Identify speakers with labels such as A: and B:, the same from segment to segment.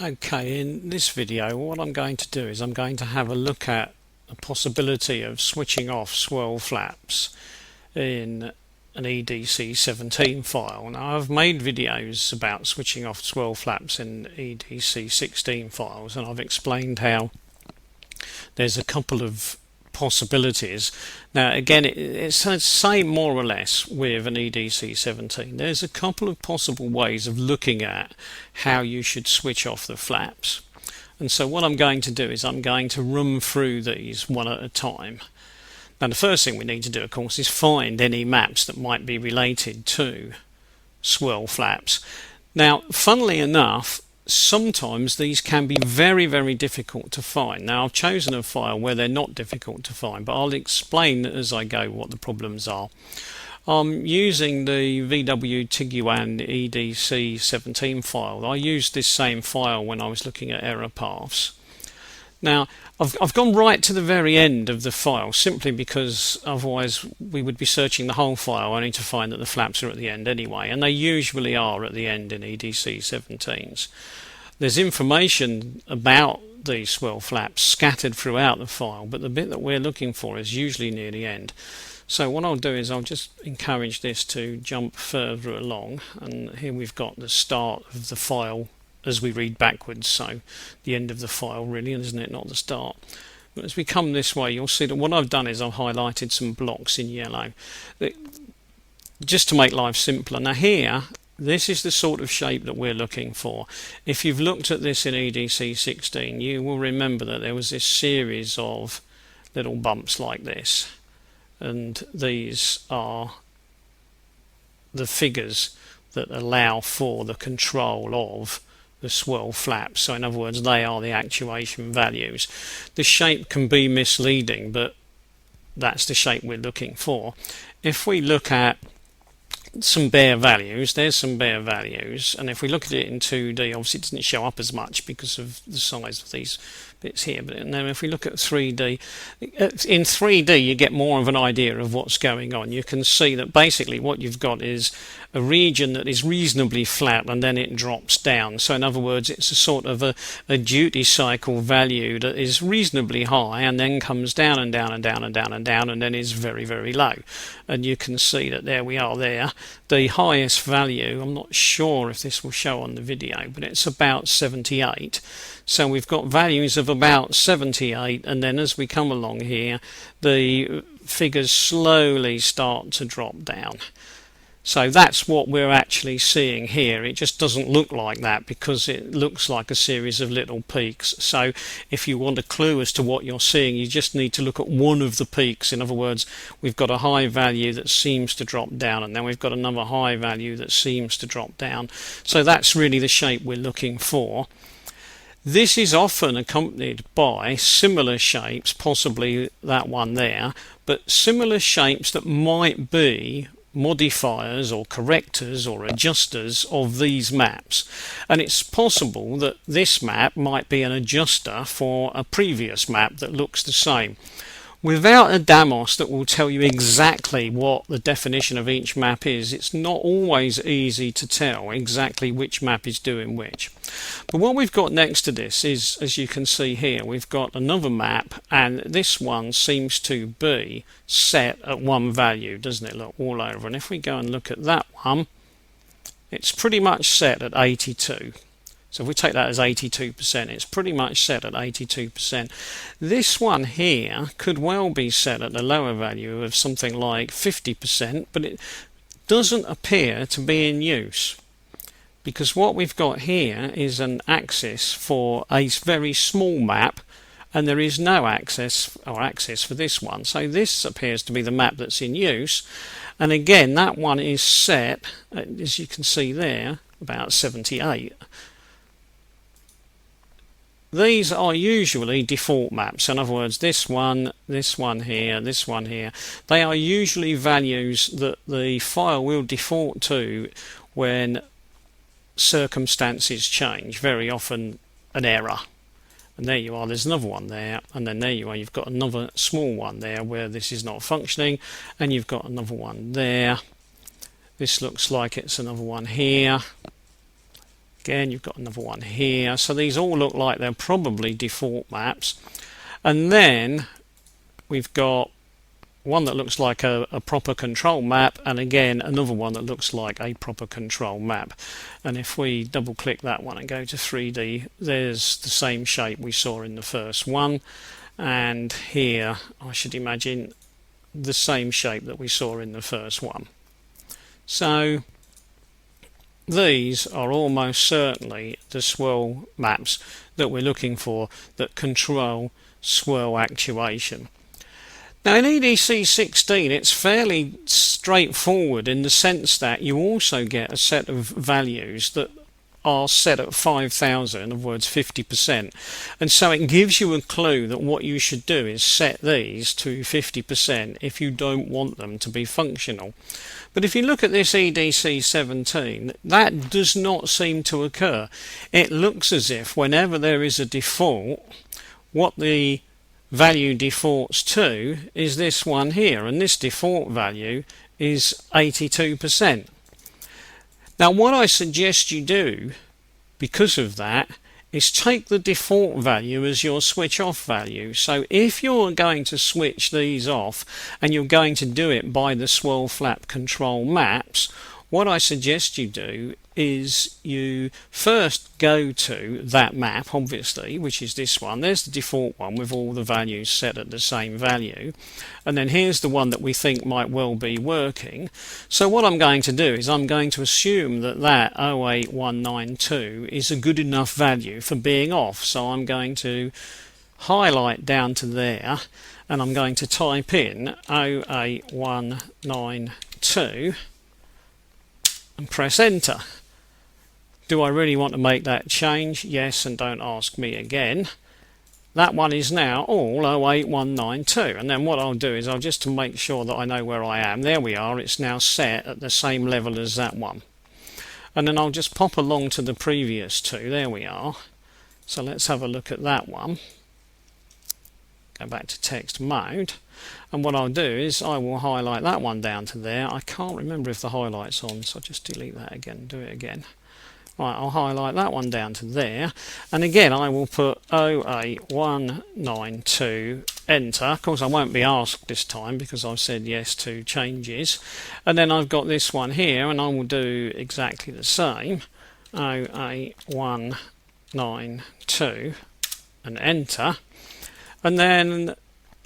A: Okay, in this video what I'm going to do is I'm going to have a look at the possibility of switching off swirl flaps in an edc17 file. Now I've made videos about switching off swirl flaps in edc16 files, and I've explained how there's a couple of possibilities. Now again, it's the same more or less with an edc17. There's a couple of possible ways of looking at how you should switch off the flaps, and so what I'm going to do is I'm going to run through these one at a time. Now the first thing we need to do, of course, is find any maps that might be related to swirl flaps. Now funnily enough, sometimes these can be very difficult to find. Now I've chosen a file where they're not difficult to find, but I'll explain as I go what the problems are. I'm using the VW Tiguan edc17 file. I used this same file when I was looking at error paths. Now I've gone right to the very end of the file simply because otherwise we would be searching the whole file only to find that the flaps are at the end anyway, and they usually are at the end in edc17s. There's information about these swirl flaps scattered throughout the file, but the bit that we're looking for is usually near the end. So what I'll do is I'll just encourage this to jump further along, and here we've got the start of the file as we read backwards, so the end of the file really, isn't it, not the start. But as we come this way, you'll see that what I've done is I've highlighted some blocks in yellow just to make life simpler. Now here, this is the sort of shape that we're looking for. If you've looked at this in edc16, you will remember that there was this series of little bumps like this, and these are the figures that allow for the control of the swirl flaps. So in other words, they are the actuation values. The shape can be misleading, but that's the shape we're looking for. If we look at some bare values, there's some bare values, and if we look at it in 2D, obviously it doesn't show up as much because of the size of these bits here, but then if we look at 3D, in 3D you get more of an idea of what's going on. You can see that basically what you've got is a region that is reasonably flat and then it drops down. So in other words, it's a sort of a duty cycle value that is reasonably high and then comes down and down and down and down and down and then is very low. And you can see that there we are there. The highest value, I'm not sure if this will show on the video, but it's about 78. So we've got values of about 78, and then as we come along here, the figures slowly start to drop down. So that's what we're actually seeing here. It just doesn't look like that because it looks like a series of little peaks. So if you want a clue as to what you're seeing, you just need to look at one of the peaks. In other words, we've got a high value that seems to drop down, and then we've got another high value that seems to drop down. So that's really the shape we're looking for. This is often accompanied by similar shapes, possibly that one there, but similar shapes that might be modifiers or correctors or adjusters of these maps. And it's possible that this map might be an adjuster for a previous map that looks the same. Without a damos that will tell you exactly what the definition of each map is, it's not always easy to tell exactly which map is doing which. But what we've got next to this is, as you can see here, we've got another map, and this one seems to be set at one value, doesn't it, look, all over. And if we go and look at that one, it's pretty much set at 82. So if we take that as 82%, it's pretty much set at 82%. This one here could well be set at a lower value of something like 50%, but it doesn't appear to be in use, because what we've got here is an axis for a very small map, and there is no axis for this one. So this appears to be the map that's in use, and again that one is set, as you can see there, about 78. These are usually default maps. In other words, this one here, this one here, they are usually values that the file will default to when circumstances change, very often an error. And there you are, there's another one there, and then there you are, you've got another small one there where this is not functioning, and you've got another one there. This looks like it's another one here. Again, you've got another one here. So these all look like they're probably default maps. And then we've got one that looks like a proper control map, and again another one that looks like a proper control map. And if we double click that one and go to 3D, there's the same shape we saw in the first one, and here I should imagine the same shape that we saw in the first one. So these are almost certainly the swirl maps that we're looking for that control swirl actuation. Now in edc17 it's fairly straightforward in the sense that you also get a set of values that are set at 5,000, in other words 50%, and so it gives you a clue that what you should do is set these to 50% if you don't want them to be functional. But if you look at this edc17, that does not seem to occur. It looks as if whenever there is a default, what the value defaults to is this one here, and this default value is 82%. Now what I suggest you do because of that is take the default value as your switch off value. So if you're going to switch these off and you're going to do it by the swirl flap control maps, what I suggest you do is you first go to that map, obviously, which is this one. There's the default one with all the values set at the same value, and then here's the one that we think might well be working. So what I'm going to do is I'm going to assume that 08192 is a good enough value for being off. So I'm going to highlight down to there, and I'm going to type in 08192 and press enter. Do I really want to make that change? Yes, and don't ask me again. That one is now all 08192, and then what I'll do is I'll just to make sure that I know where I am. There we are, it's now set at the same level as that one. And then I'll just pop along to the previous two. There we are. So let's have a look at that one. Go back to text mode, and what I'll do is I will highlight that one down to there. I can't remember if the highlight's on, so I'll just delete that again and do it again. Right, I'll highlight that one down to there, and again I will put 08192 enter. Of course I won't be asked this time because I've said yes to changes, and then I've got this one here and I will do exactly the same, 08192 and enter. And then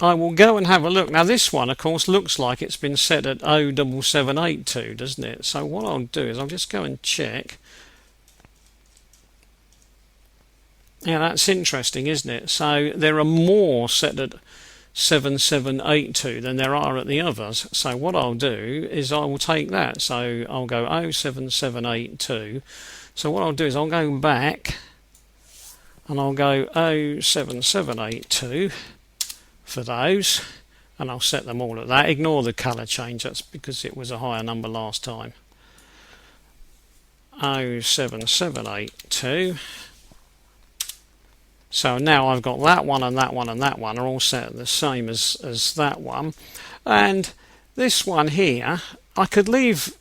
A: I will go and have a look. Now this one of course looks like it's been set at 07782, doesn't it? So what I'll do is I'll just go and check. Yeah, that's interesting, isn't it? So there are more set at 7782 than there are at the others. So what I'll do is I will take that. So I'll go 07782. So what I'll do is I'll go back and I'll go 07782 for those, and I'll set them all at that. Ignore the colour change, that's because it was a higher number last time. 07782. So now I've got that one and that one and that one are all set the same as that one, and this one here I could leave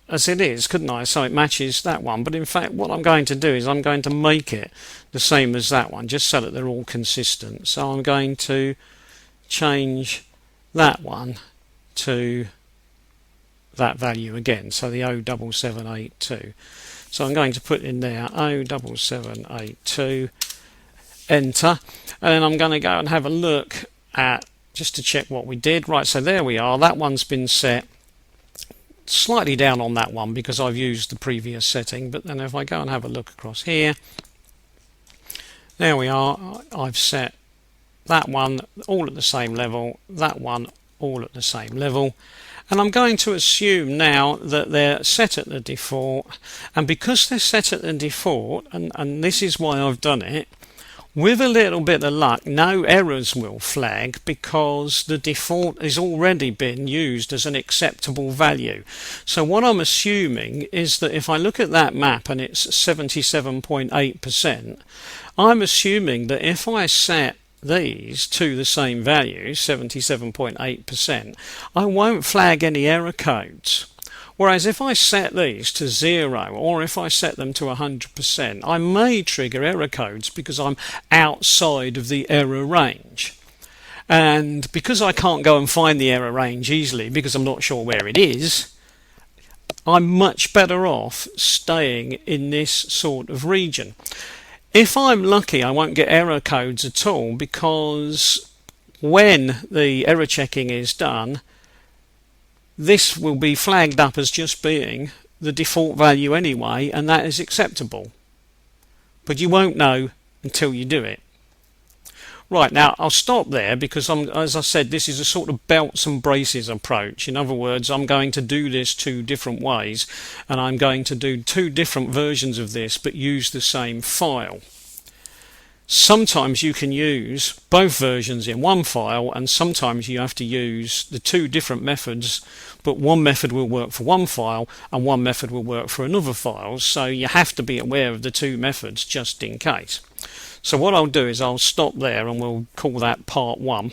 A: as it is, couldn't I? So it matches that one, but in fact what I'm going to do is I'm going to make it the same as that one, just so that they're all consistent. So I'm going to change that one to that value again, so the 07782. So I'm going to put in there 07782, enter, and then I'm going to go and have a look at, just to check what we did. Right, so there we are, that one's been set slightly down on that one because I've used the previous setting, but then if I go and have a look across here, there we are, I've set that one all at the same level, that one all at the same level, and I'm going to assume now that they're set at the default, and because they're set at the default, and this is why I've done it, with a little bit of luck no errors will flag because the default has already been used as an acceptable value. So what I'm assuming is that if I look at that map and it's 77.8%, I'm assuming that if I set these to the same value, 77.8%, I won't flag any error codes. Whereas if I set these to 0 or if I set them to 100%, I may trigger error codes because I'm outside of the error range. And because I can't go and find the error range easily because I'm not sure where it is, I'm much better off staying in this sort of region. If I'm lucky, I won't get error codes at all, because when the error checking is done, this will be flagged up as just being the default value anyway, and that is acceptable. But you won't know until you do it. Right, now I'll stop there because as I said, this is a sort of belts and braces approach. In other words, I'm going to do this 2 different ways, and I'm going to do 2 different versions of this but use the same file. Sometimes you can use both versions in one file, and sometimes you have to use the 2 different methods, but one method will work for one file and one method will work for another file, so you have to be aware of the 2 methods just in case. So what I'll do is I'll stop there and we'll call that part 1.